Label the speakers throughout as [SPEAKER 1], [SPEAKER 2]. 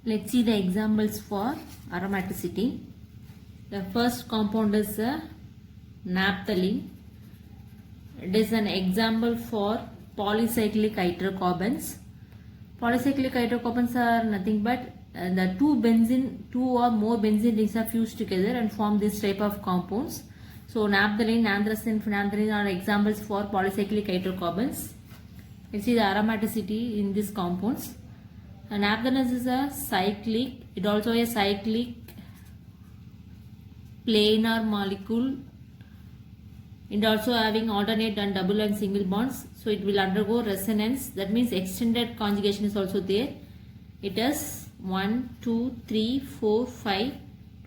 [SPEAKER 1] Let's see the examples for aromaticity. The first compound is naphthalene. It is an example for polycyclic hydrocarbons. Polycyclic hydrocarbons are nothing but the two or more benzene rings are fused together and form this type of compounds. So naphthalene, anthracene, phenanthrene are examples for polycyclic hydrocarbons. Let's see the aromaticity in these compounds. Naphthalene is a cyclic. It also a cyclic planar molecule. It also having alternate and double and single bonds. So it will undergo resonance. That means extended conjugation is also there. It has 1, 2, 3, 4, 5.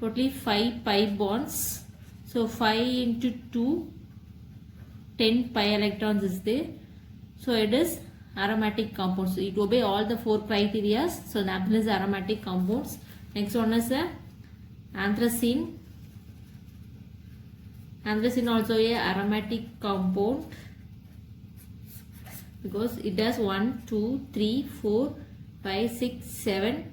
[SPEAKER 1] Totally 5 pi bonds. So 5 into 2, 10 pi electrons is there. So it is aromatic compounds. So it obey all the 4 criteria. So naphthalene is aromatic compounds. Next one is anthracene. Anthracene also a aromatic compound because it has 1, 2, 3, 4, 5, 6, 7.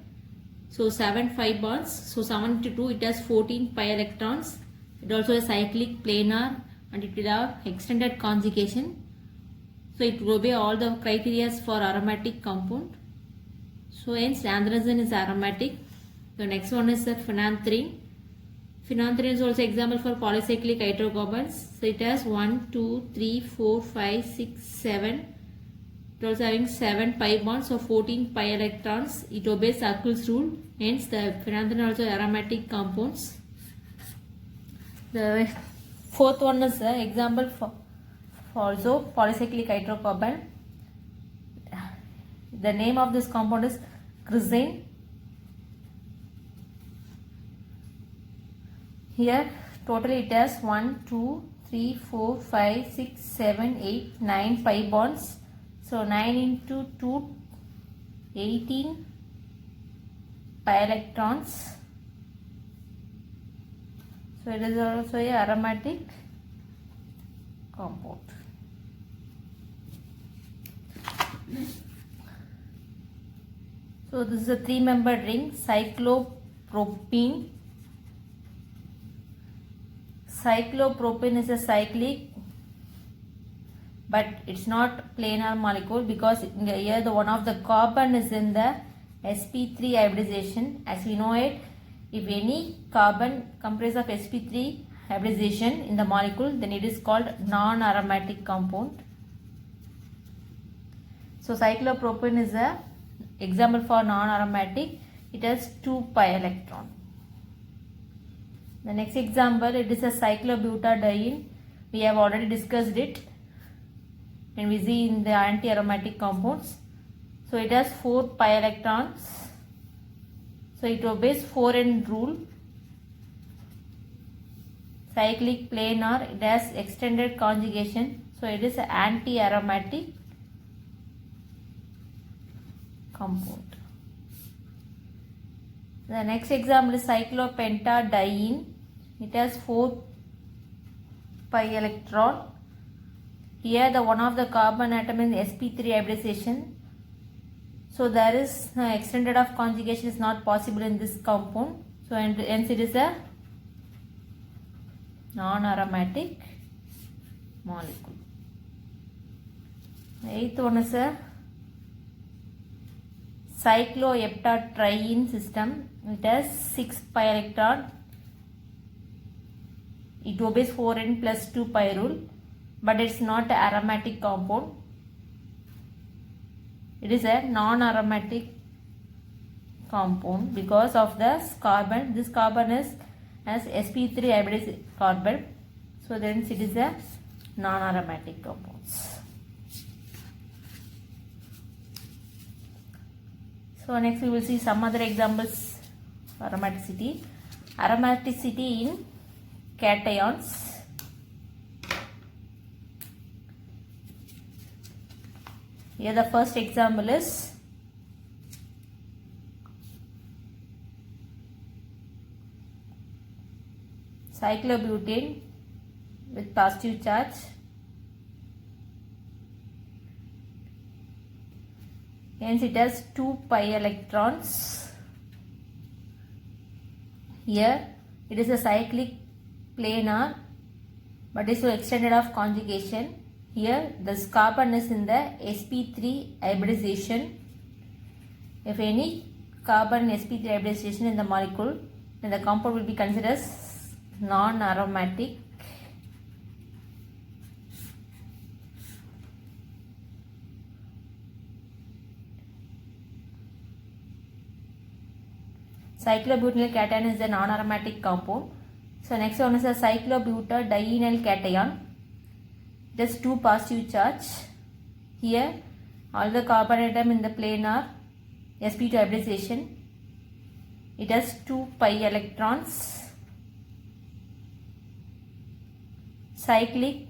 [SPEAKER 1] So 7 5 bonds. So 7 to 2 it has 14 pi electrons. It also a cyclic planar and it will have extended conjugation. So it will obey all the criteria for aromatic compound. So hence anthracene is aromatic. The next one is the phenanthrene. Phenanthrene is also example for polycyclic hydrocarbons. So it has 1, 2, 3, 4, 5, 6, 7. It also having 7 pi bonds, so 14 pi electrons. It obeys Huckel's rule. Hence the phenanthrene also aromatic compounds. The fourth one is the example for also polycyclic hydrocarbon. The name of this compound is chrysene. Here totally it has 1, 2, 3, 4, 5, 6, 7, 8, 9 pi bonds. So 9 into 2, 18 pi electrons. So it is also a aromatic compound. So this is a 3-membered ring, cyclopropene. Cyclopropene is a cyclic, but it's not planar molecule because here the one of the carbon is in the sp3 hybridization. As we know it, if any carbon comprises of sp3 hybridization in the molecule, then it is called non-aromatic compound. So cyclopropene is a example for non-aromatic. It has 2 pi electron. The next example, it is a cyclobutadiene. We have already discussed it and we see in the anti-aromatic compounds. So it has 4 pi electrons. So it obeys 4n rule. Cyclic planar, it has extended conjugation. So it is an anti-aromatic compound. The next example is cyclopentadiene. It has 4 pi electron. Here the one of the carbon atom in sp3 hybridization. So there is extended of conjugation is not possible in this compound. So hence it is a non-aromatic molecule. The eighth one is a cycloheptatriene system. It has 6 pi electron. It obeys 4n plus 2 pi rule, but it's not an aromatic compound. It is a non-aromatic compound because of this carbon. This carbon is as sp3 hybridized carbon. So then it is a non-aromatic compounds. So next we will see some other examples for aromaticity. Aromaticity in cations. Here the first example is cyclobutane with positive charge. Hence it has 2 pi electrons. Here it is a cyclic planar, but is extended of conjugation. Here this carbon is in the sp3 hybridization. If any carbon sp3 hybridization in the molecule, then the compound will be considered as non-aromatic. Cyclobutyl cation is a non-aromatic compound. So next one is a cyclobutadiene cation. It has 2 positive charge. Here all the carbon atom in the plane are sp2 hybridization. It has 2 pi electrons. Cyclic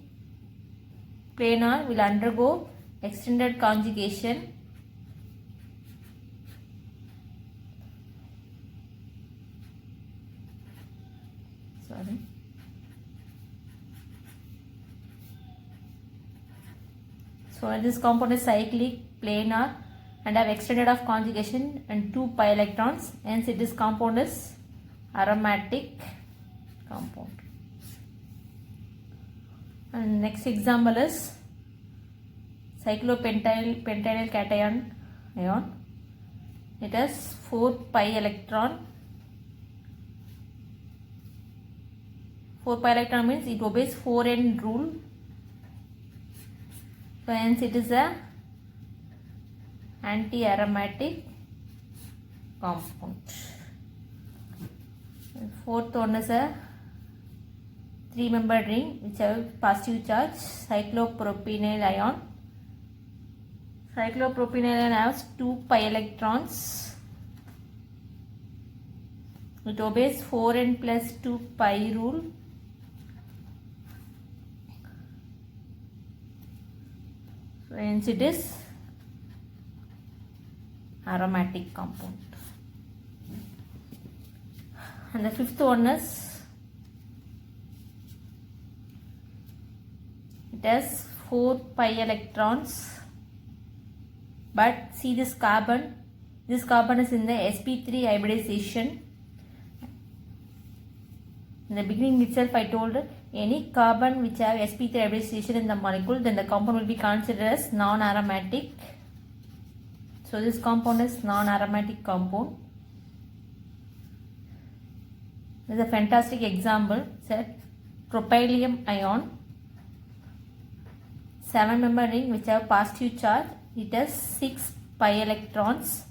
[SPEAKER 1] planar will undergo extended conjugation. So this compound is cyclic planar and have extended of conjugation and 2 pi electrons. Hence this compound is aromatic compound. And next example is cyclopentyl cation ion. It has 4 pi electron. 4 pi electron means it obeys 4n rule. So hence it is a anti-aromatic compound. And fourth one is a 3-membered ring which have positive charge, cyclopropenyl ion. Cyclopropenyl ion has 2 pi electrons. It obeys 4n plus 2 pi rule. So hence it is aromatic compound. And the fifth one is, it has 4 pi electrons, but see this carbon is in the sp3 hybridization. In the beginning itself I told any carbon which have sp3 hybridization in the molecule, then the compound will be considered as non-aromatic. So this compound is non-aromatic compound. This is a fantastic example. Set tropylium ion, 7-member ring which have positive charge. It has 6 pi electrons.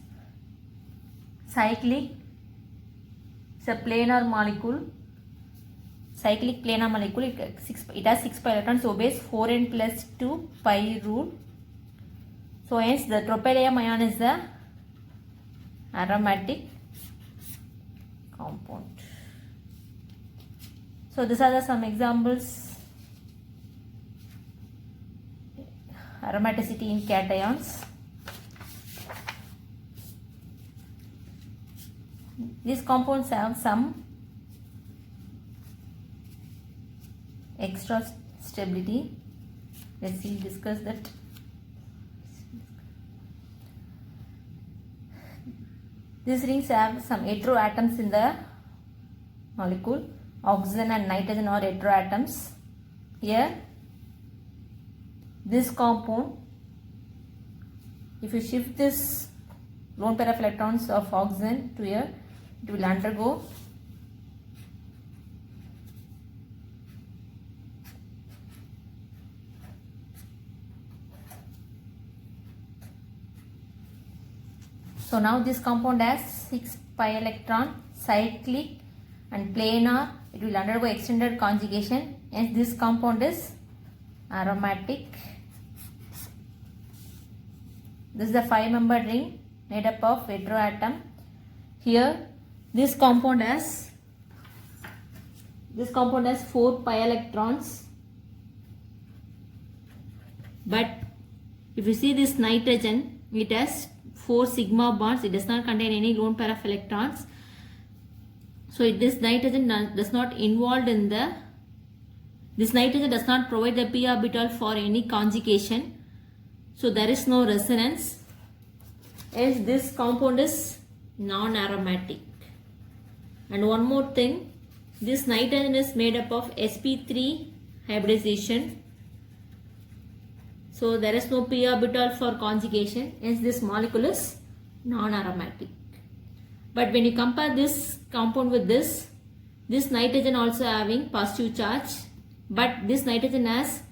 [SPEAKER 1] Cyclic, it's a planar molecule. Cyclic planar molecule, it has 6 pi electrons, obeys 4n plus 2 pi rule. So hence the tropylium ion is the aromatic compound. So these are some examples aromaticity in cations. These compounds have some extra stability. Let's see, discuss that. These rings have some heteroatoms in the molecule. Oxygen and nitrogen are heteroatoms. Here, this compound, if you shift this lone pair of electrons of oxygen to here, it will undergo so now this compound has 6 pi electron, cyclic and planar. It will undergo extended conjugation. Hence this compound is aromatic. This is the 5-membered ring made up of heteroatom. Here this compound has 4 pi electrons, but if you see this nitrogen, it has 4 sigma bonds. It does not contain any lone pair of electrons. So this nitrogen does not involved in this nitrogen does not provide the p orbital for any conjugation. So there is no resonance. As this compound is non-aromatic. And one more thing, this nitrogen is made up of sp3 hybridization. So there is no p orbital for conjugation, hence this molecule is non-aromatic. But when you compare this compound with this nitrogen also having positive charge, but this nitrogen has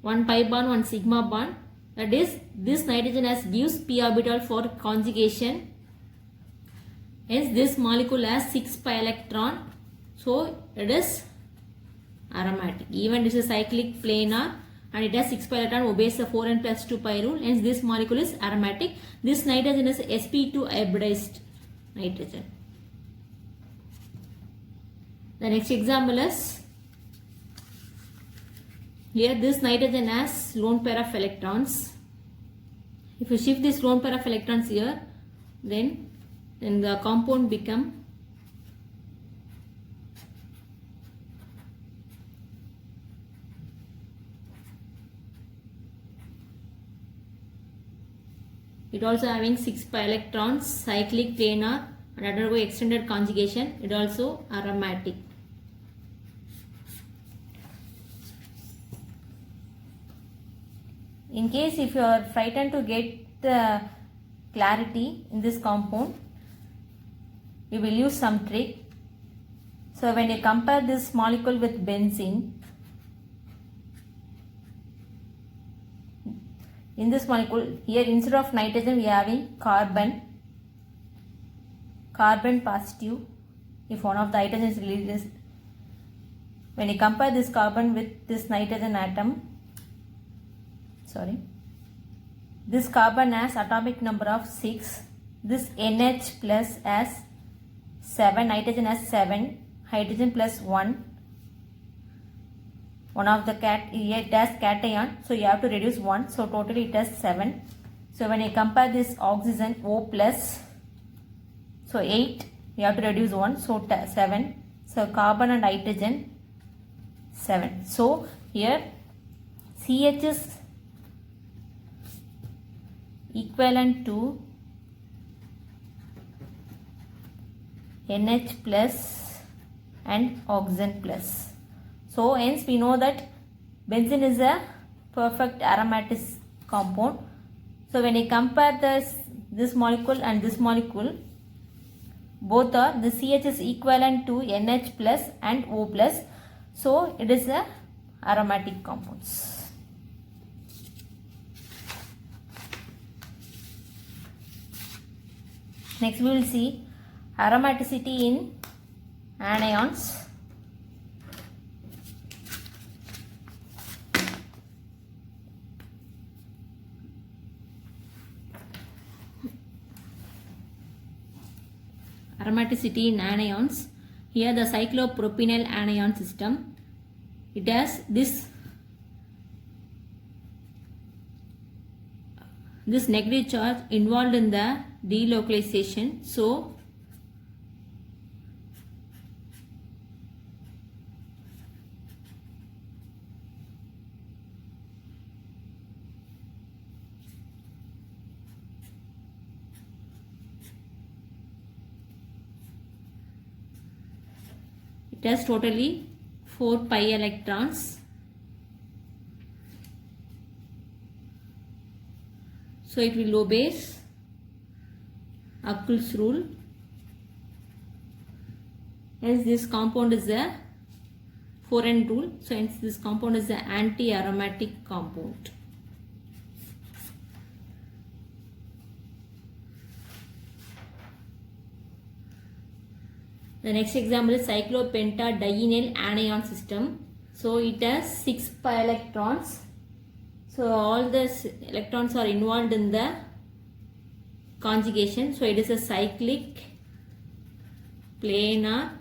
[SPEAKER 1] one pi bond, one sigma bond. That is, this nitrogen gives p orbital for conjugation. Hence this molecule has 6 pi electron, so it is aromatic. Even this is cyclic planar and it has 6 pi electron, obeys the 4n plus 2 pi rule. Hence this molecule is aromatic. This nitrogen is sp2 hybridized nitrogen. The next example is, here this nitrogen has lone pair of electrons. If you shift this lone pair of electrons here, then the compound become it also having 6 pi electrons, cyclic planar and undergo extended conjugation. It also aromatic. In case if you are frightened to get the clarity in this compound, you will use some trick. So when you compare this molecule with benzene, in this molecule here instead of nitrogen we are having carbon positive. If one of the hydrogen is released, when you compare this carbon with this nitrogen atom, this carbon has atomic number of 6, this NH plus has 7, nitrogen has 7, hydrogen plus 1, one of the it has cation, so you have to reduce 1, so totally it has 7. So when you compare this oxygen O plus, so 8, you have to reduce 1, so 7. So carbon and hydrogen 7. So here CH is equivalent to NH plus and oxygen plus. So hence we know that benzene is a perfect aromatic compound. So when you compare this molecule and this molecule, both are, the CH is equivalent to NH plus and O plus. So it is a aromatic compounds. Next we will see aromaticity in anions. Aromaticity in anions. Here the cyclopropenyl anion system. It has this negative charge involved in the delocalization. So it has totally 4 pi electrons. So it will obey Huckel's rule. Hence this compound is a 4n rule. So hence this compound is an anti-aromatic compound. The next example is cyclopentadienyl anion system. So it has 6 pi electrons. So all the electrons are involved in the conjugation. So it is a cyclic planar.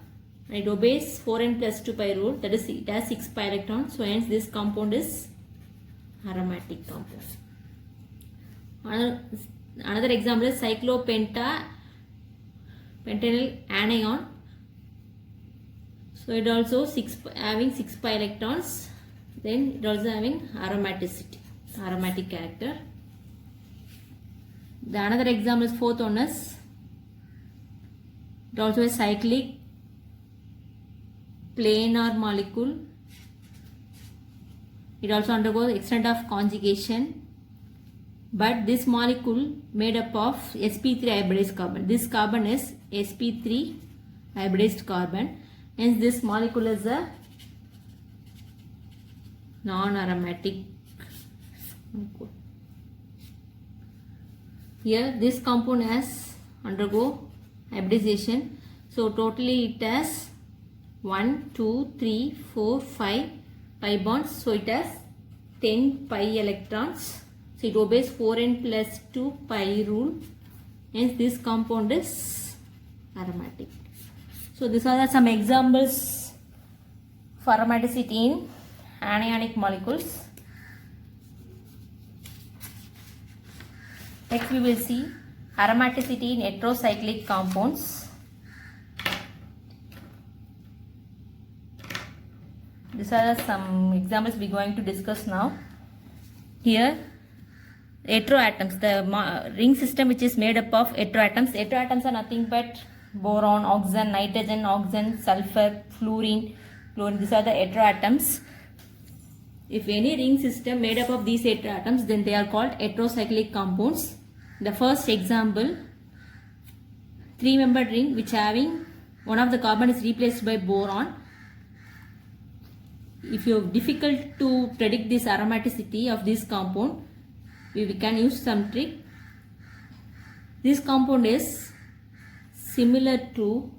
[SPEAKER 1] It obeys 4n plus 2 pi rule. That is, it has 6 pi electrons. So hence this compound is aromatic compound. Another example is cyclopentanyl anion. So it also having 6 pi electrons. Then it also having aromatic character. The another example is fourth one is it also a cyclic planar molecule. It also undergoes extent of conjugation. But this molecule made up of sp3 hybridized carbon. This carbon is sp3 hybridized carbon. Hence this molecule is a non-aromatic. Here this compound has undergo hybridization. So totally it has 1, 2, 3, 4, 5 pi bonds. So it has 10 pi electrons. So it obeys 4n plus 2 pi rule. Hence this compound is aromatic. So these are some examples for aromaticity in anionic molecules. Next we will see aromaticity in heterocyclic compounds. These are some examples we are going to discuss now. Here heteroatoms, the ring system which is made up of heteroatoms. Heteroatoms are nothing but boron, oxygen, nitrogen, oxygen, sulfur, fluorine. These are the heteroatoms. If any ring system made up of these heteroatoms, then they are called heterocyclic compounds. The first example, 3-membered ring which having one of the carbon is replaced by boron. If you are difficult to predict this aromaticity of this compound, we can use some trick. This compound is similar to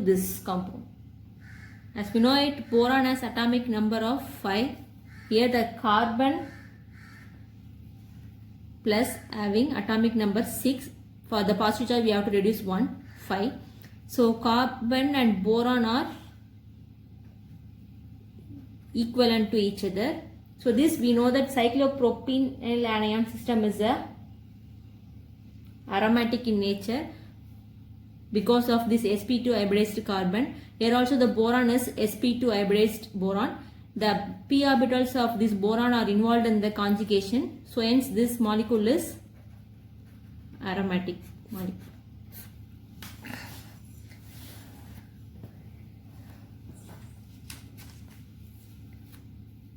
[SPEAKER 1] this compound. As we know it, boron has atomic number of 5. Here the carbon plus having atomic number 6. For the positive charge we have to reduce 1, 5. So carbon and boron are equivalent to each other. So this we know that cyclopropenyl anion system is a aromatic in nature because of this sp2 hybridized carbon. Here also the boron is sp2 hybridized boron. The p orbitals of this boron are involved in the conjugation. So hence this molecule is aromatic molecule.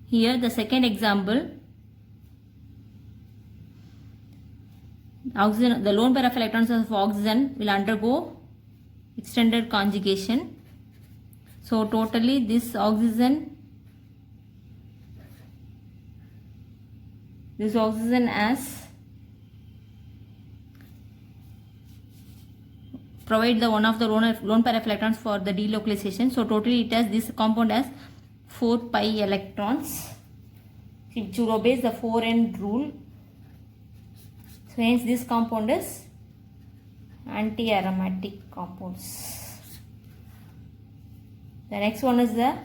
[SPEAKER 1] Here the second example, oxygen, the lone pair of electrons of oxygen will undergo extended conjugation. So totally this oxygen has provide the one of the lone pair of electrons for the delocalization. So totally it has, this compound has 4 pi electrons which obeys the 4n rule. So hence this compound is anti-aromatic compounds. The next one is the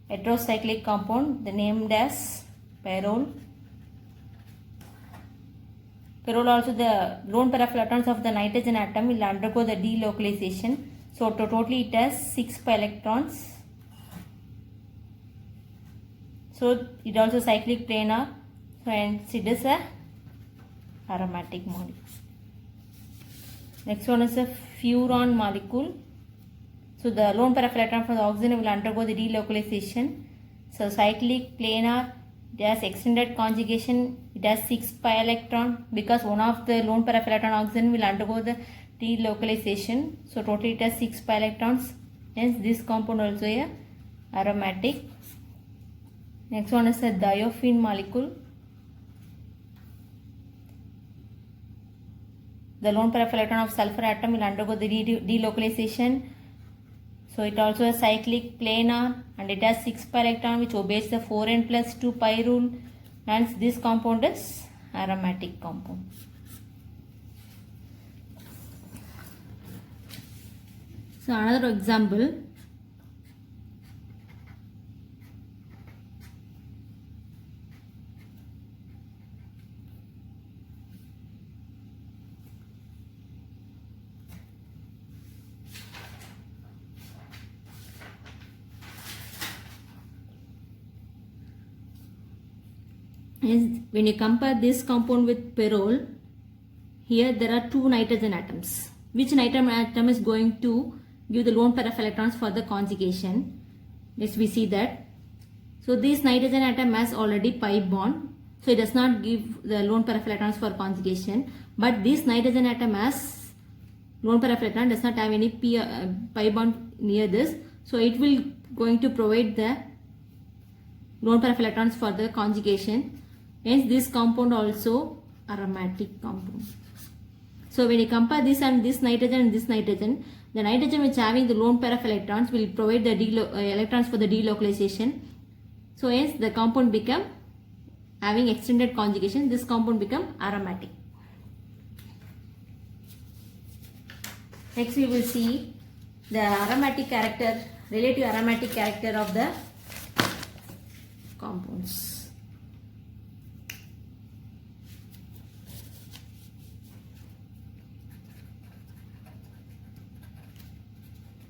[SPEAKER 1] heterocyclic compound, named as pyrrole. Pyrrole also, the lone pair of electrons of the nitrogen atom will undergo the delocalization. So totally it has 6 pi electrons. So it also cyclic planar. So hence it is a aromatic molecule. Next one is a furan molecule. So the lone pair of electron from the oxygen will undergo the delocalization. So cyclic planar, it has extended conjugation. It has 6 pi electron because one of the lone pair of electron oxygen will undergo the delocalization. So totally it has 6 pi electrons. Hence this compound also a aromatic. Next one is a thiophene molecule. The lone pair of electron of sulfur atom will undergo the delocalization. So it also has cyclic planar and it has 6 pi electron which obeys the 4n plus 2 pi rule. Hence this compound is aromatic compound. So another example, is when you compare this compound with pyrrole, here there are two nitrogen atoms. Which nitrogen atom is going to give the lone pair of electrons for the conjugation? Let's we see that. So this nitrogen atom has already pi bond, so it does not give the lone pair of electrons for conjugation. But this nitrogen atom has lone pair of electron, does not have any pi bond near this, so it will going to provide the lone pair of electrons for the conjugation. Hence this compound also aromatic compound. So when you compare this and this nitrogen, the nitrogen which having the lone pair of electrons will provide the electrons for the delocalization. So hence the compound become having extended conjugation. This compound become aromatic. Next we will see the aromatic character, relative aromatic character of the compounds.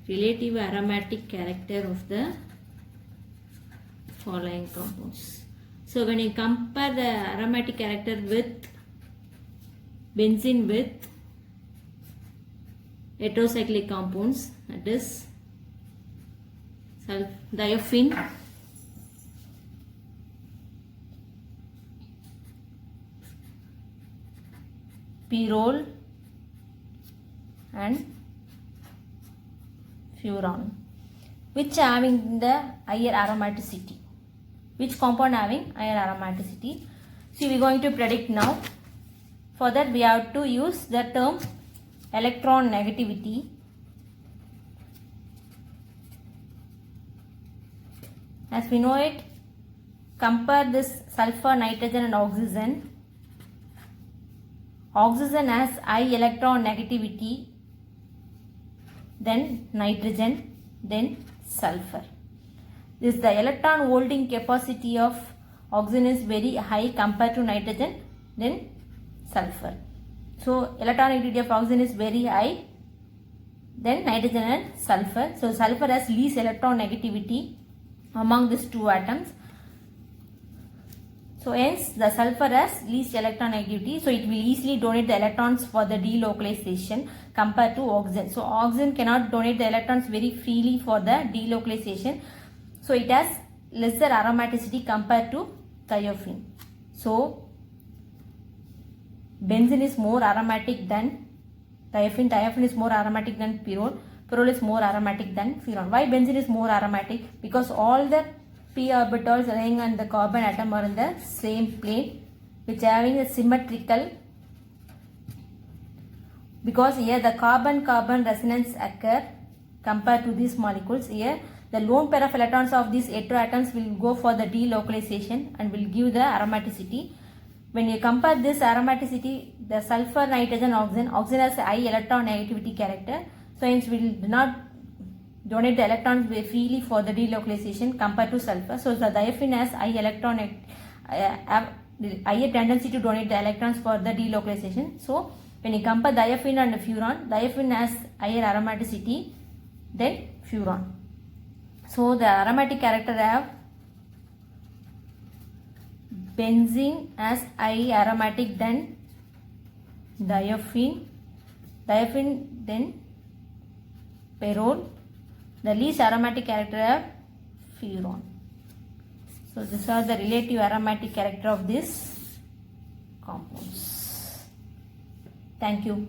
[SPEAKER 1] Relative aromatic character of the following compounds. So when you compare the aromatic character with benzene with heterocyclic compounds, that is diaphene, pyrrole and furan, which having the higher aromaticity. Which compound having higher aromaticity? So we are going to predict now. For that we have to use the term electron negativity. As we know it, compare this sulfur, nitrogen and oxygen. Oxygen has high electron negativity, then nitrogen, then sulfur. This the electron holding capacity of oxygen is very high compared to nitrogen, then sulfur. So electron negativity of oxygen is very high, then nitrogen and sulfur. So sulfur has least electron negativity among these two atoms. So hence the sulfur has least electron negativity, so it will easily donate the electrons for the delocalization compared to oxygen. So oxygen cannot donate the electrons very freely for the delocalization. So it has lesser aromaticity compared to thiophene. So benzene is more aromatic than thiophene. Thiophene is more aromatic than pyrrole. Pyrrole is more aromatic than furan. Why benzene is more aromatic? Because all the p orbitals lying on the carbon atom are in the same plane, which having a symmetrical, because here the carbon-carbon resonance occur compared to these molecules. Here the lone pair of electrons of these heteroatoms will go for the delocalization and will give the aromaticity. When you compare this aromaticity, the sulfur, nitrogen, oxygen has a high electron negativity character, so hence we will not donate the electrons freely for the delocalization compared to sulfur. So the diaphene has higher tendency to donate the electrons for the delocalization. So when you compare diaphene and furan, diaphene has higher aromaticity than furan. So the aromatic character have benzene as high aromatic than diaphene, then pyrrole. The least aromatic character have furan. So these are the relative aromatic character of these compounds. Thank you.